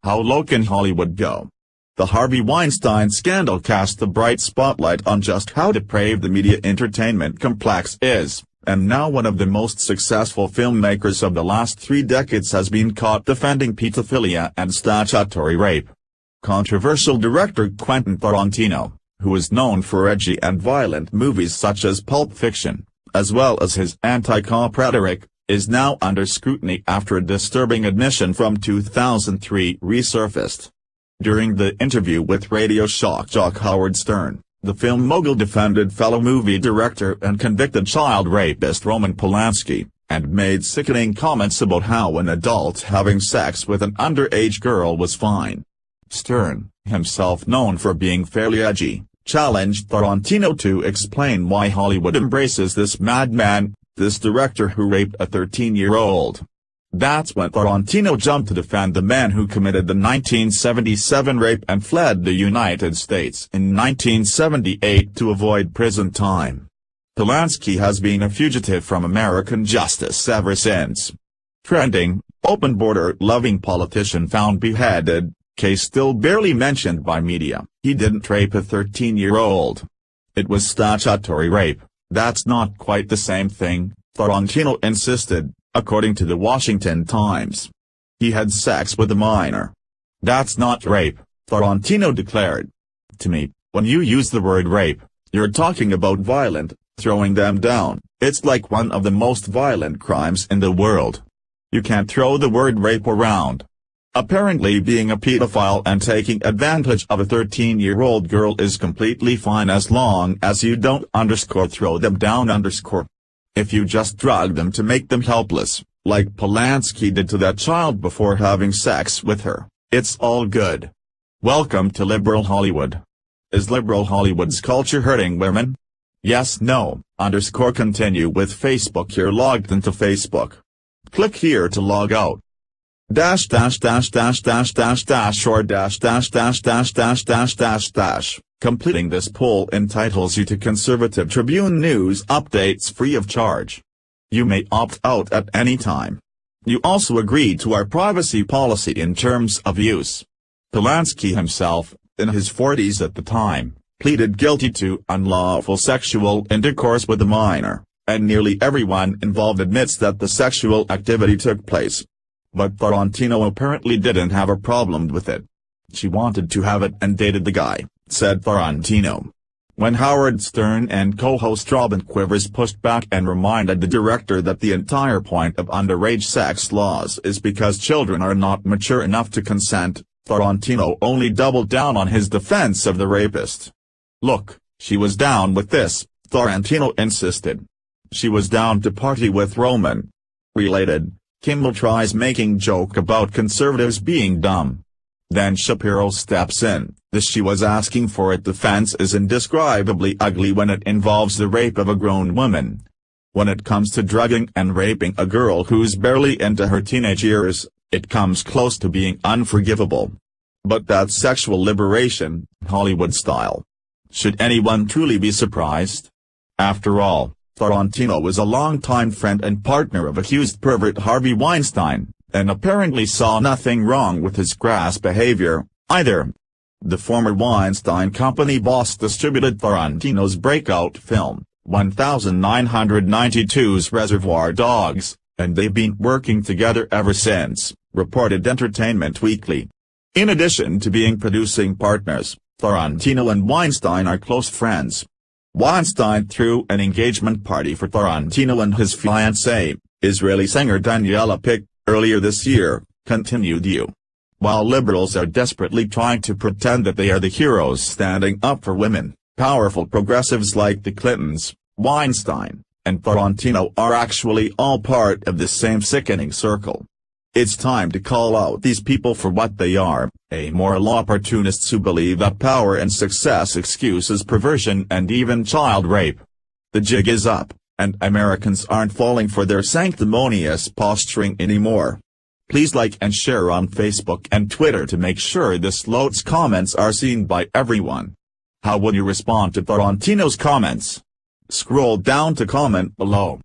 How low can Hollywood go? The Harvey Weinstein scandal cast a bright spotlight on just how depraved the media entertainment complex is, and now one of the most successful filmmakers of the last 3 decades has been caught defending pedophilia and statutory rape. Controversial director Quentin Tarantino, who is known for edgy and violent movies such as Pulp Fiction, as well as his anti-cop rhetoric, is now under scrutiny after a disturbing admission from 2003 resurfaced. During the interview with radio shock jock Howard Stern, the film mogul defended fellow movie director and convicted child rapist Roman Polanski, and made sickening comments about how an adult having sex with an underage girl was fine. Stern, himself known for being fairly edgy, challenged Tarantino to explain why Hollywood embraces this madman, this director who raped a 13-year-old. That's when Tarantino jumped to defend the man who committed the 1977 rape and fled the United States in 1978 to avoid prison time. Polanski has been a fugitive from American justice ever since. Trending, open border-loving politician found beheaded, case still barely mentioned by media. He didn't rape a 13-year-old. It was statutory rape. That's not quite the same thing, Tarantino insisted, according to the Washington Times. He had sex with a minor. That's not rape, Tarantino declared. To me, when you use the word rape, you're talking about violent, throwing them down. It's like one of the most violent crimes in the world. You can't throw the word rape around. Apparently being a pedophile and taking advantage of a 13-year-old girl is completely fine as long as you don't _throw them down _. If you just drug them to make them helpless, like Polanski did to that child before having sex with her, it's all good. Welcome to liberal Hollywood. Is liberal Hollywood's culture hurting women? Yes, no, _continue with Facebook. You're logged into Facebook. Click here to log out. -- or -- Completing this poll entitles you to Conservative Tribune news updates free of charge. You may opt out at any time. You also agree to our privacy policy in terms of use. Polanski himself, in his 40s at the time, pleaded guilty to unlawful sexual intercourse with a minor, and nearly everyone involved admits that the sexual activity took place. But Tarantino apparently didn't have a problem with it. She wanted to have it and dated the guy, said Tarantino. When Howard Stern and co-host Robin Quivers pushed back and reminded the director that the entire point of underage sex laws is because children are not mature enough to consent, Tarantino only doubled down on his defense of the rapist. Look, she was down with this, Tarantino insisted. She was down to party with Roman. Related, Kimmel tries making joke about conservatives being dumb. Then Shapiro steps in. The "she was asking for it" defense is indescribably ugly when it involves the rape of a grown woman. When it comes to drugging and raping a girl who's barely into her teenage years, it comes close to being unforgivable. But that's sexual liberation, Hollywood style. Should anyone truly be surprised? After all, Tarantino was a longtime friend and partner of accused pervert Harvey Weinstein, and apparently saw nothing wrong with his crass behavior, either. The former Weinstein Company boss distributed Tarantino's breakout film, 1992's Reservoir Dogs, and they've been working together ever since, reported Entertainment Weekly. In addition to being producing partners, Tarantino and Weinstein are close friends. Weinstein threw an engagement party for Tarantino and his fiancée, Israeli singer Daniela Pick, earlier this year, continued you. While liberals are desperately trying to pretend that they are the heroes standing up for women, powerful progressives like the Clintons, Weinstein, and Tarantino are actually all part of the same sickening circle. It's time to call out these people for what they are, amoral opportunists who believe that power and success excuses perversion and even child rape. The jig is up, and Americans aren't falling for their sanctimonious posturing anymore. Please like and share on Facebook and Twitter to make sure this load's comments are seen by everyone. How would you respond to Tarantino's comments? Scroll down to comment below.